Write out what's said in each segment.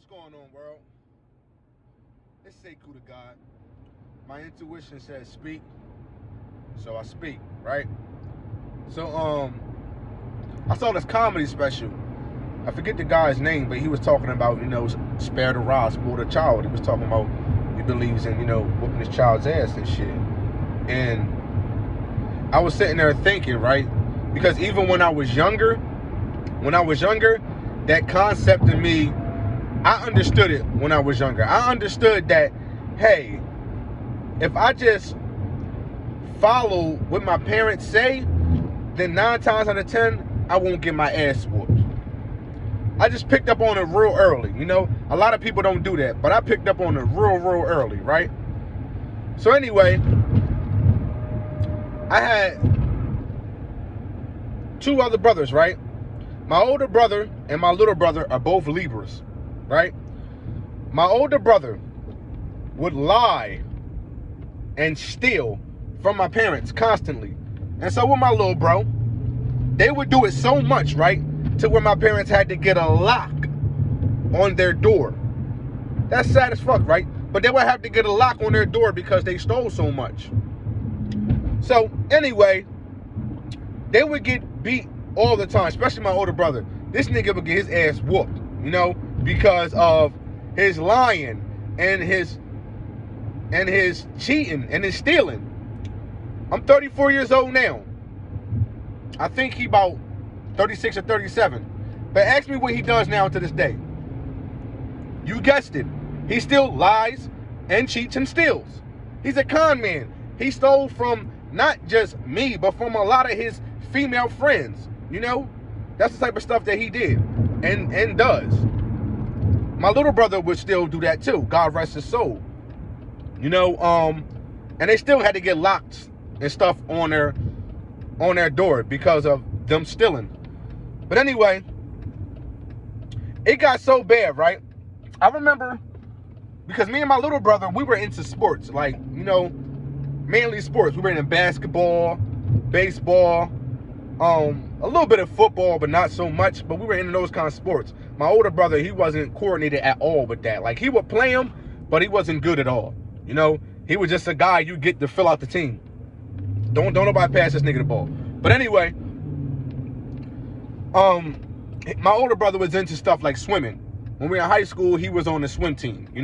What's going on, world? It's Sekou to God. My intuition says speak, so I speak, right? So, I saw this comedy special. I forget the guy's name, but he was talking about, spare the rod, spoil the child. He was talking about he believes in, whooping his child's ass and shit. And I was sitting there thinking, right? Because even when I was younger, that concept to me, I understood it when I was younger. I understood that, hey, if I just follow what my parents say, then 9 times out of 10, I won't get my ass whooped. I just picked up on it real early, A lot of people don't do that, but I picked up on it real early, right? So anyway, I had 2 other brothers, right? My older brother and my little brother are both Libras, right? My older brother would lie and steal from my parents constantly. And so with my little bro, they would do it so much, right? To where my parents had to get a lock on their door. That's sad as fuck, right? But they would have to get a lock on their door because they stole so much. So anyway, they would get beat all the time, especially my older brother. This nigga would get his ass whooped, because of his lying and his cheating and his stealing. I'm 34 years old now. I think he about 36 or 37. But ask me what he does now to this day. You guessed it. He still lies and cheats and steals. He's a con man. He stole from not just me, but from a lot of his female friends. That's the type of stuff that he did and does. My little brother would still do that too. God rest his soul. And they still had to get locks and stuff on their door because of them stealing. But anyway, it got so bad, right? I remember because me and my little brother, we were into sports, like, mainly sports. We were into basketball, baseball, a little bit of football, but not so much. But we were into those kind of sports. My older brother, he wasn't coordinated at all with that. Like, he would play him, but he wasn't good at all. He was just a guy you get to fill out the team. Don't nobody pass this nigga the ball. But anyway, my older brother was into stuff like swimming. When we were in high school, he was on the swim team. He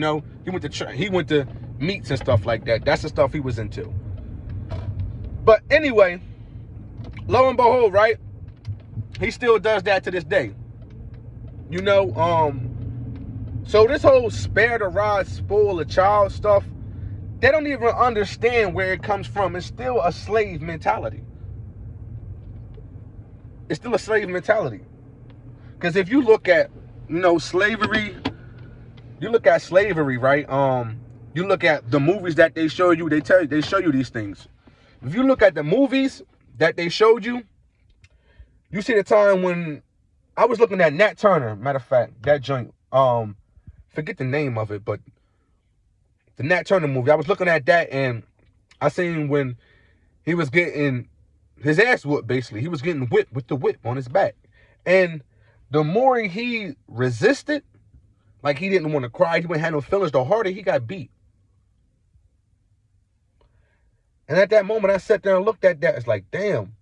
went to meets and stuff like that. That's the stuff he was into. But anyway, lo and behold, right? He still does that to this day. So this whole spare the rod, spoil the child stuff, they don't even understand where it comes from. It's still a slave mentality. It's still a slave mentality. Because if you look at, slavery, right? You look at the movies that they show you, they show you these things. If you look at the movies that they showed you, you see the time when I was looking at Nat Turner, matter of fact, that joint, forget the name of it, but the Nat Turner movie, I was looking at that and I seen when he was getting his ass whooped, basically. He was getting whipped with the whip on his back. And the more he resisted, like he didn't want to cry, he wouldn't have no feelings, the harder he got beat. And at that moment, I sat there and looked at that. It's like, damn,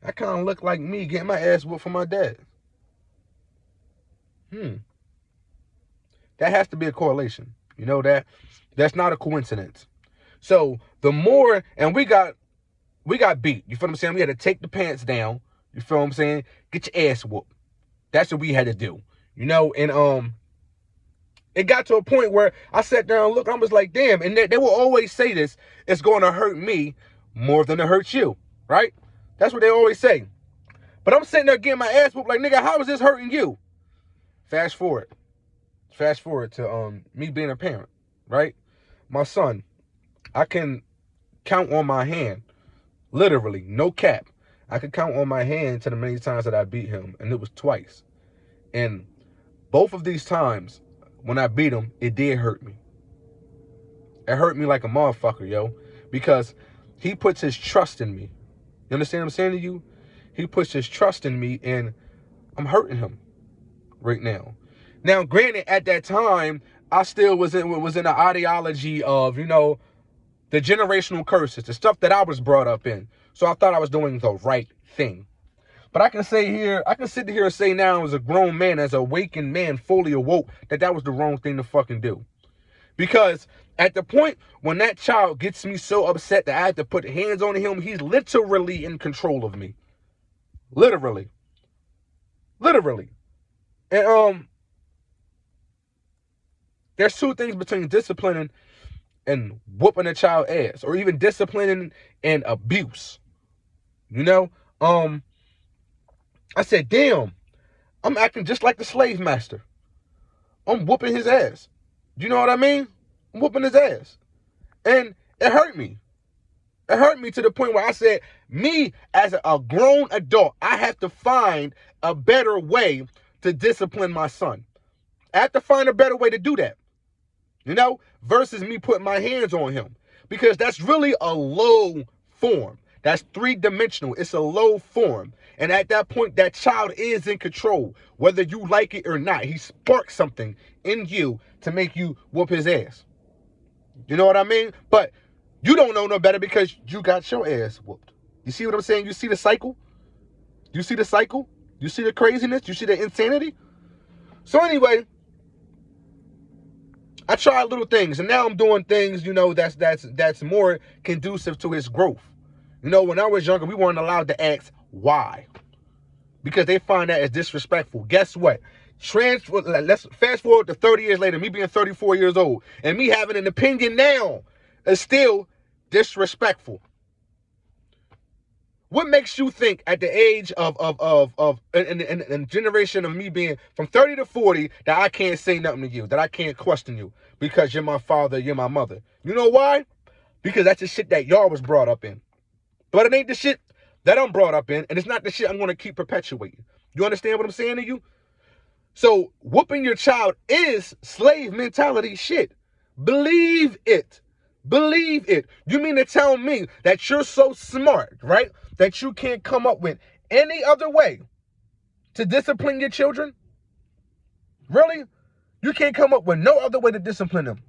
I kind of look like me getting my ass whooped for my dad. That has to be a correlation. That's not a coincidence. So the more, and we got beat. You feel what I'm saying? We had to take the pants down. You feel what I'm saying? Get your ass whooped. That's what we had to do. And it got to a point where I sat down and looked, I was like, damn, and they will always say this, it's going to hurt me more than it hurts you, right? That's what they always say. But I'm sitting there getting my ass whooped like, nigga, how is this hurting you? Fast forward to me being a parent, right? My son, I can count on my hand, literally, no cap. I can count on my hand to the many times that I beat him, and it was twice. And both of these times, when I beat him, it did hurt me. It hurt me like a motherfucker, yo, because he puts his trust in me. You understand what I'm saying to you? He puts his trust in me, and I'm hurting him right now. Now, granted, at that time, I still was in the ideology of, the generational curses, the stuff that I was brought up in. So I thought I was doing the right thing. But I can sit here and say now as a grown man, as an awakened man, fully awoke, that was the wrong thing to fucking do. Because at the point when that child gets me so upset that I have to put hands on him, he's literally in control of me. Literally. And there's two things between disciplining and whooping a child ass, or even disciplining and abuse. I said, damn, I'm acting just like the slave master. I'm whooping his ass. Do you know what I mean? I'm whooping his ass. And it hurt me. It hurt me to the point where I said, me as a grown adult, I have to find a better way to discipline my son. I have to find a better way to do that. Versus me putting my hands on him. Because that's really a low form. That's three-dimensional. It's a low form. And at that point, that child is in control, whether you like it or not. He sparks something in you to make you whoop his ass. You know what I mean? But you don't know no better because you got your ass whooped. You see what I'm saying? You see the cycle? You see the cycle? You see the craziness? You see the insanity? So anyway, I tried little things, and now I'm doing things, that's more conducive to his growth. When I was younger, we weren't allowed to ask why, because they find that as disrespectful. Guess what? Let's fast forward to 30 years later, me being 34 years old, and me having an opinion now is still disrespectful. What makes you think at the age of generation of me being from 30 to 40 that I can't say nothing to you, that I can't question you because you're my father, you're my mother? You know why? Because that's the shit that y'all was brought up in. But it ain't the shit that I'm brought up in, and it's not the shit I'm going to keep perpetuating. You understand what I'm saying to you? So whooping your child is slave mentality shit. Believe it. Believe it. You mean to tell me that you're so smart, right, that you can't come up with any other way to discipline your children? Really? You can't come up with no other way to discipline them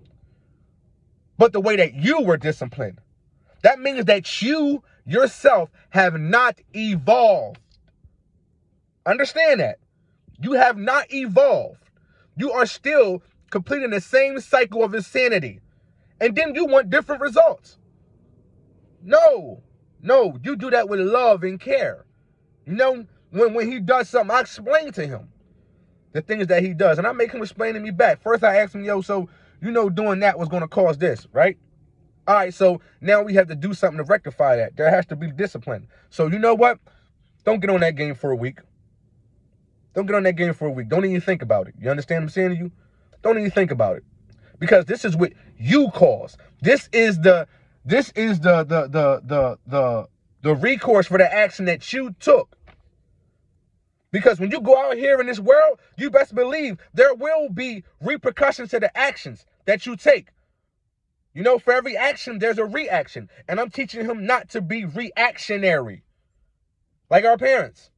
but the way that you were disciplined. That means that you yourself have not evolved. Understand that. You have not evolved. You are still completing the same cycle of insanity. And then you want different results. No, you do that with love and care. When he does something, I explain to him the things that he does. And I make him explain to me back. First, I ask him, so doing that was going to cause this, right? All right, so now we have to do something to rectify that. There has to be discipline. So you know what? Don't get on that game for a week. Don't get on that game for a week. Don't even think about it. You understand what I'm saying to you? Don't even think about it. Because this is what you cause. This is the recourse for the action that you took. Because when you go out here in this world, you best believe there will be repercussions to the actions that you take. For every action, there's a reaction. And I'm teaching him not to be reactionary. Like our parents.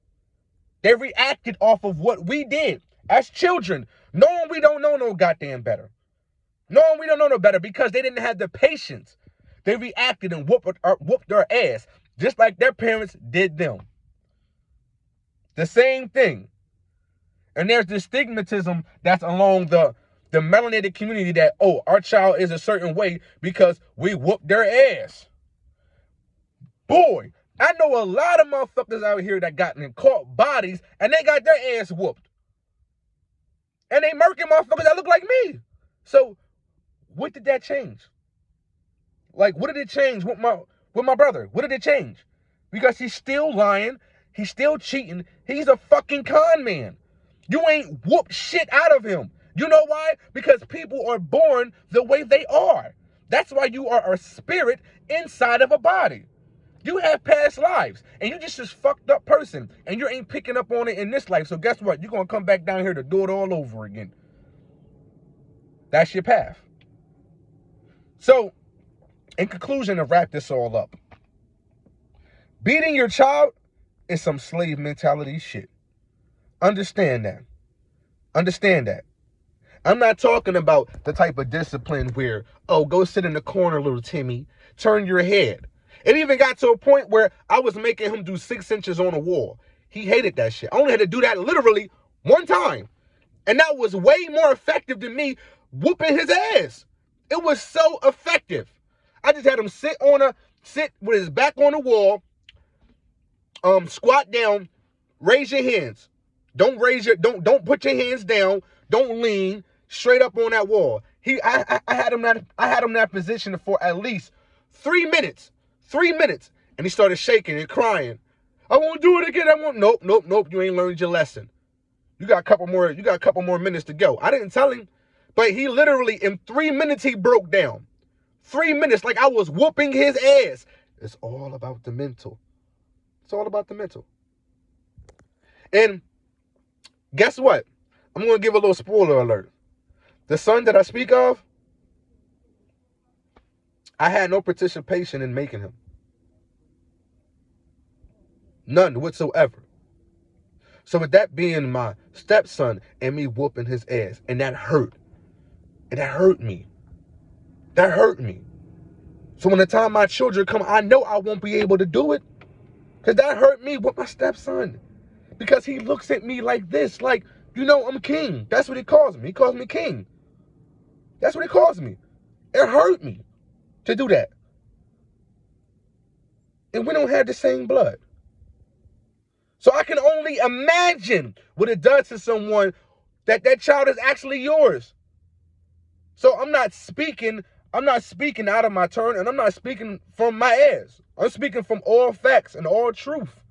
They reacted off of what we did as children, knowing we don't know no goddamn better. Knowing we don't know no better because they didn't have the patience. They reacted and whooped their ass, just like their parents did them. The same thing. And there's this stigmatism that's along the melanated community that, our child is a certain way because we whooped their ass. Boy, I know a lot of motherfuckers out here that got in caught bodies and they got their ass whooped. And they murking motherfuckers that look like me. So, what did that change? Like, what did it change with my brother? What did it change? Because he's still lying. He's still cheating. He's a fucking con man. You ain't whooped shit out of him. You know why? Because people are born the way they are. That's why you are a spirit inside of a body. You have past lives, and you just this fucked up person, and you ain't picking up on it in this life. So guess what? You're going to come back down here to do it all over again. That's your path. So, in conclusion, to wrap this all up, beating your child is some slave mentality shit. Understand that. Understand that. I'm not talking about the type of discipline where, oh, go sit in the corner, little Timmy, turn your head. It even got to a point where I was making him do 6 inches on a wall. He hated that shit. I only had to do that literally one time. And that was way more effective than me whooping his ass. It was so effective. I just had him sit with his back on the wall, squat down, raise your hands. Don't put your hands down. Don't lean straight up on that wall. I had him in that position for at least 3 minutes. 3 minutes. And he started shaking and crying. I won't do it again. Nope. You ain't learned your lesson. You got a couple more minutes to go. I didn't tell him, but he literally in 3 minutes he broke down. 3 minutes, like I was whooping his ass. It's all about the mental. It's all about the mental. And guess what? I'm going to give a little spoiler alert. The son that I speak of, I had no participation in making him. None whatsoever. So with that being my stepson and me whooping his ass, and that hurt. And that hurt me. That hurt me. So when the time my children come, I know I won't be able to do it. Because that hurt me with my stepson. Because he looks at me like this, like, you know, I'm king. That's what he calls me. He calls me king. That's what he calls me. It hurt me to do that. And we don't have the same blood. So I can only imagine what it does to someone that child is actually yours. So I'm not speaking out of my turn, and I'm not speaking from my ass. I'm speaking from all facts and all truth.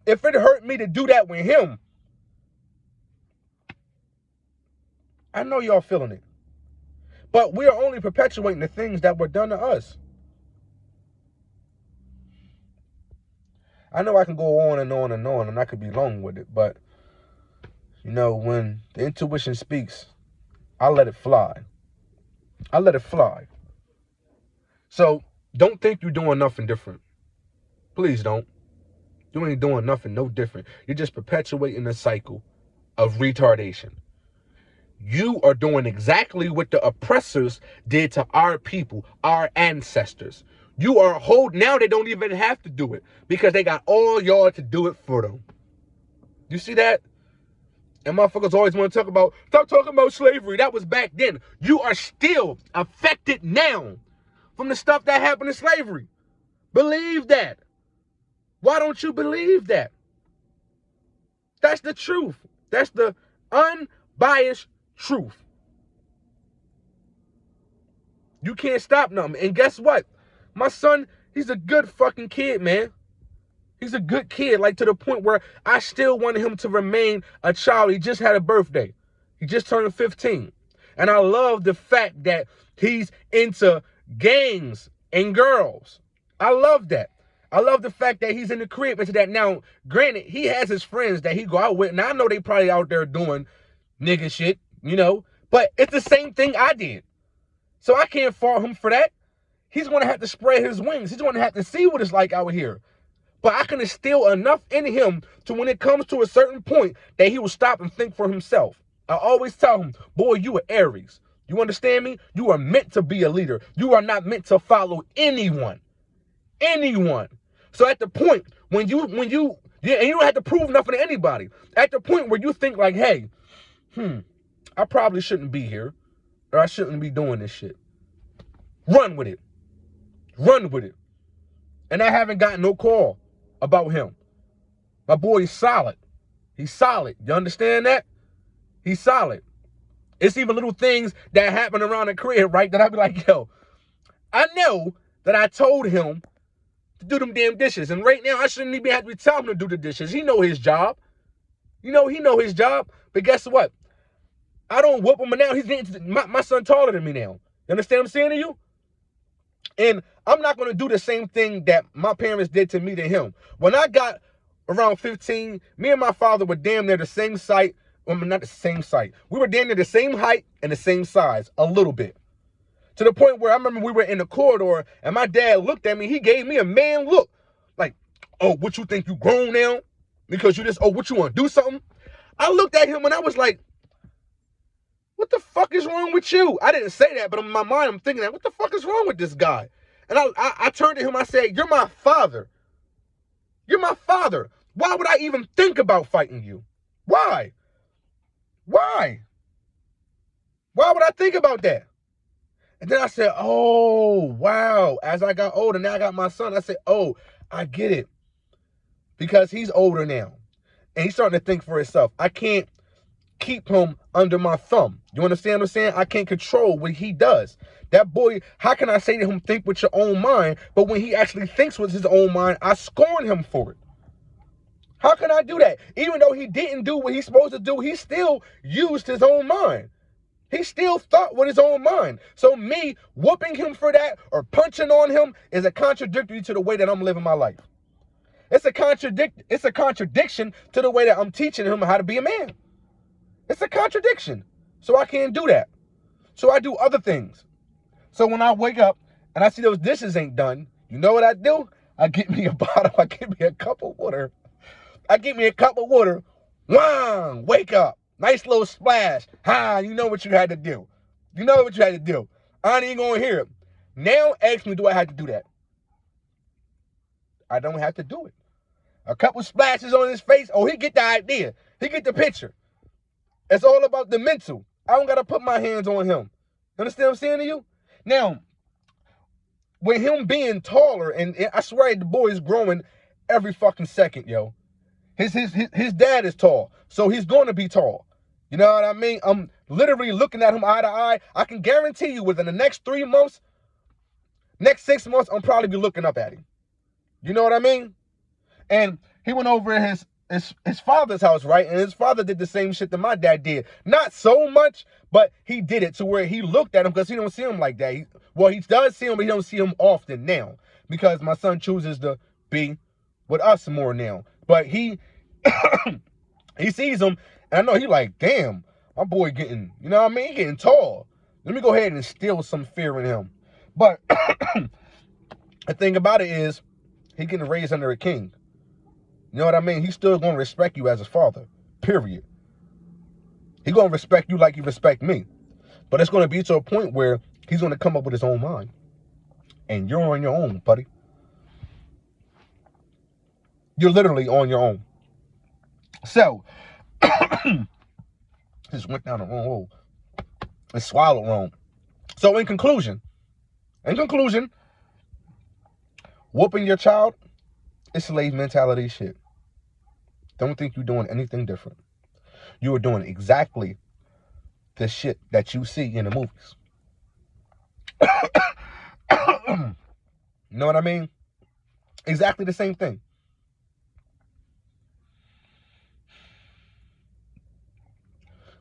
If it hurt me to do that with him, I know y'all feeling it. But we are only perpetuating the things that were done to us. I know I can go on and on and on, and I could be long with it, but, you know, when the intuition speaks, I let it fly. I let it fly. So don't think you're doing nothing different. Please don't. You ain't doing nothing no different. You're just perpetuating a cycle of retardation. You are doing exactly what the oppressors did to our people, our ancestors. You are now they don't even have to do it because they got all y'all to do it for them. You see that? And motherfuckers always want to stop talking about slavery. That was back then. You are still affected now from the stuff that happened in slavery. Believe that. Why don't you believe that? That's the truth. That's the unbiased truth. You can't stop nothing. And guess what? My son, he's a good fucking kid, man. He's a good kid, like to the point where I still wanted him to remain a child. He just had a birthday. He just turned 15. And I love the fact that he's into gangs and girls. I love that. I love the fact that he's in the crib into that. Now, granted, he has his friends that he go out with. And I know they probably out there doing nigga shit, you know. But it's the same thing I did. So I can't fault him for that. He's going to have to spread his wings. He's going to have to see what it's like out here. But I can instill enough in him to when it comes to a certain point that he will stop and think for himself. I always tell him, boy, you are Aries. You understand me? You are meant to be a leader. You are not meant to follow anyone. Anyone. So at the point when you and you don't have to prove nothing to anybody. At the point where you think like, hey, I probably shouldn't be here. Or I shouldn't be doing this shit. Run with it. Run with it. And I haven't gotten no call about him. My boy is solid. He's solid. You understand that? He's solid. It's even little things that happen around the crib, right? That I be like, yo, I know that I told him to do them damn dishes. And right now, I shouldn't even have to be telling him to do the dishes. He know his job. You know, he know his job. But guess what? I don't whoop him. And now he's getting, my son taller than me now. You understand what I'm saying to you? And I'm not going to do the same thing that my parents did to me to him. When I got around 15, me and my father were damn near the same height. Well, not the same height. We were damn near the same height and the same size, a little bit. To the point where I remember we were in the corridor and my dad looked at me. He gave me a man look. Like, oh, what you think you grown now? Because you just, oh, what you want to do something? I looked at him and I was like, What the fuck is wrong with you? I didn't say that, but in my mind, I'm thinking that, what the fuck is wrong with this guy? And I turned to him, I said, you're my father. You're my father. Why would I even think about fighting you? Why? Why? Why would I think about that? And then I said, oh, wow. As I got older, now I got my son. I said, oh, I get it. Because he's older now. And he's starting to think for himself. I can't keep him under my thumb. You understand what I'm saying? I can't control what he does. That boy, how can I say to him, think with your own mind? But when he actually thinks with his own mind, I scorn him for it. How can I do that? Even though he didn't do what he's supposed to do, he still used his own mind. He still thought with his own mind. So me whooping him for that or punching on him is a contradictory to the way that I'm living my life. It's a contradiction to the way that I'm teaching him how to be a man. It's a contradiction. So I can't do that. So I do other things. So when I wake up and I see those dishes ain't done, you know what I do? I get me a bottle. I get me a cup of water. Wow, wake up. Nice little splash. You know what you had to do. I ain't gonna hear it. Now ask me, do I have to do that? I don't have to do it. A couple splashes on his face. Oh, he get the idea. He get the picture. It's all about the mental. I don't got to put my hands on him. You understand what I'm saying to you? Now, with him being taller, and I swear the boy is growing every fucking second, yo. His dad is tall, so he's going to be tall. You know what I mean? I'm literally looking at him eye to eye. I can guarantee you within the next 3 months, next 6 months, I'm probably be looking up at him. You know what I mean? And he went over at his father's house, right? And his father did the same shit that my dad did. Not so much, but he did it to where he looked at him because he don't see him like that. He does see him, but he don't see him often now because my son chooses to be with us more now. But he he sees him, and I know he like, damn, my boy getting, you know what I mean? He getting tall. Let me go ahead and instill some fear in him. But the thing about it is, he getting raised under a king. You know what I mean? He's still going to respect you as his father, period. He's going to respect you like you respect me. But it's going to be to a point where he's going to come up with his own mind. And you're on your own, buddy. You're literally on your own. So, just went down the wrong hole. It swallowed wrong. So in conclusion, whooping your child is slave mentality shit. Don't think you're doing anything different. You are doing exactly the shit that you see in the movies. You know what I mean? Exactly the same thing.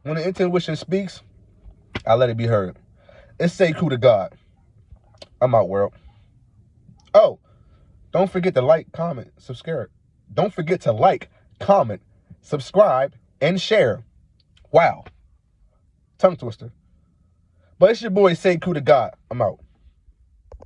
When the intuition speaks, I let it be heard. It's ssoooo to God. I'm out, world. Oh, don't forget to like, comment, subscribe. Don't forget to like, comment, subscribe, and share. Wow. Tongue twister. But it's your boy ssoooo to God. I'm out.